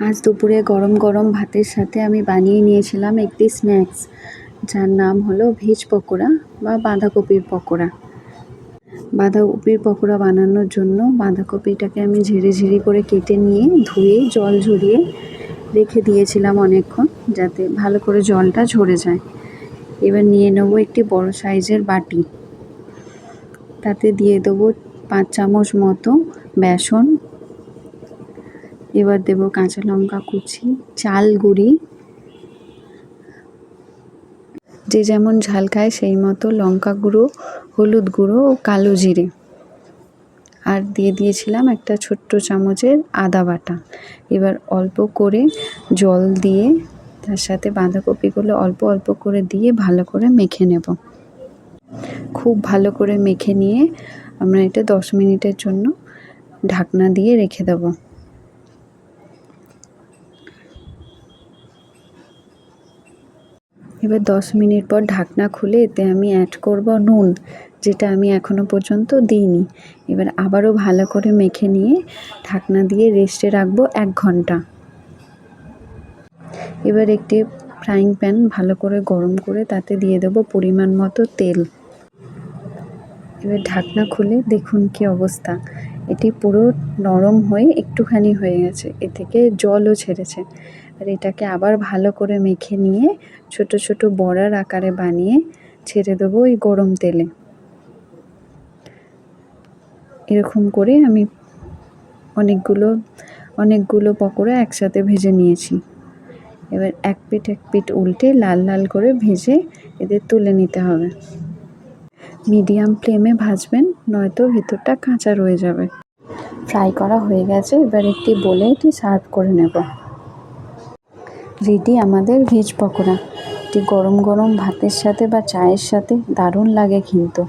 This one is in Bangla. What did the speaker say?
আজ দুপুরে গরম গরম ভাতের সাথে আমি বানিয়ে নিয়েছিলাম একটি স্ন্যাক্স, যার নাম হলো ভেজ পকোড়া বা বাঁধাকপির পকোড়া। বাঁধাকপির পকোড়া বানানোর জন্য বাঁধাকপিটাকে আমি ঝিরি করে কেটে নিয়ে ধুয়ে জল ঝরিয়ে রেখে দিয়েছিলাম অনেকক্ষণ, যাতে ভালো করে জলটা ঝরে যায়। এবার নিয়ে নেবো একটি বড় সাইজের বাটি, তাতে দিয়ে দেবো 5 চামচ মতো বেসন। এবার দেবো কাঁচা লঙ্কা কুচি, চাল গুঁড়ি, যে যেমন ঝাল খায় সেই মতো লঙ্কা গুঁড়ো, হলুদ গুঁড়ো ও কালো জিরে। আর দিয়ে দিয়েছিলাম একটা ছোট্ট চামচের আদা বাটা। এবার অল্প করে জল দিয়ে তার সাথে বাঁধাকপিগুলো অল্প অল্প করে দিয়ে ভালো করে মেখে নেব। খুব ভালো করে মেখে নিয়ে আমরা এটা 10 মিনিটের জন্য ঢাকনা দিয়ে রেখে দেবো। এবার 10 মিনিট পর ঢাকনা খুলে এতে আমি অ্যাড করব নুন, যেটা আমি এখনো পর্যন্ত দিইনি। এবার আবারও ভালো করে মেখে নিয়ে ঢাকনা দিয়ে রেস্টে রাখবো 1 ঘন্টা। এবার একটি ফ্রাইং প্যান ভালো করে গরম করে তাতে দিয়ে দেবো পরিমাণ মতো তেল। এবার ঢাকনা খুলে দেখুন কি অবস্থা, এটি পুরো নরম হয়ে একটুখানি হয়ে গেছে, এ থেকে জলও ছেড়েছে। আর এটাকে আবার ভালো করে মেখে নিয়ে ছোট ছোট বড়ার আকারে বানিয়ে ছেড়ে দেবো এই গরম তেলে। এরকম করে আমি অনেকগুলো পকোড়া একসাথে ভেজে নিয়েছি। এবার এক পিঠ উল্টে লাল লাল করে ভেজে এদের তুলে নিতে হবে। মিডিয়াম ফ্লেমে ভাজবেন, নয়তো ভেতরটা কাঁচা রয়ে যাবে। ফ্রাই করা হয়ে গেছে, এবার একটি বোলে এটি সার্ভ করে নেব। রেডি আমাদের ভেজ পকোড়া। এটি গরম গরম ভাতের সাথে বা চায়ের সাথে দারুণ লাগে কিন্তু।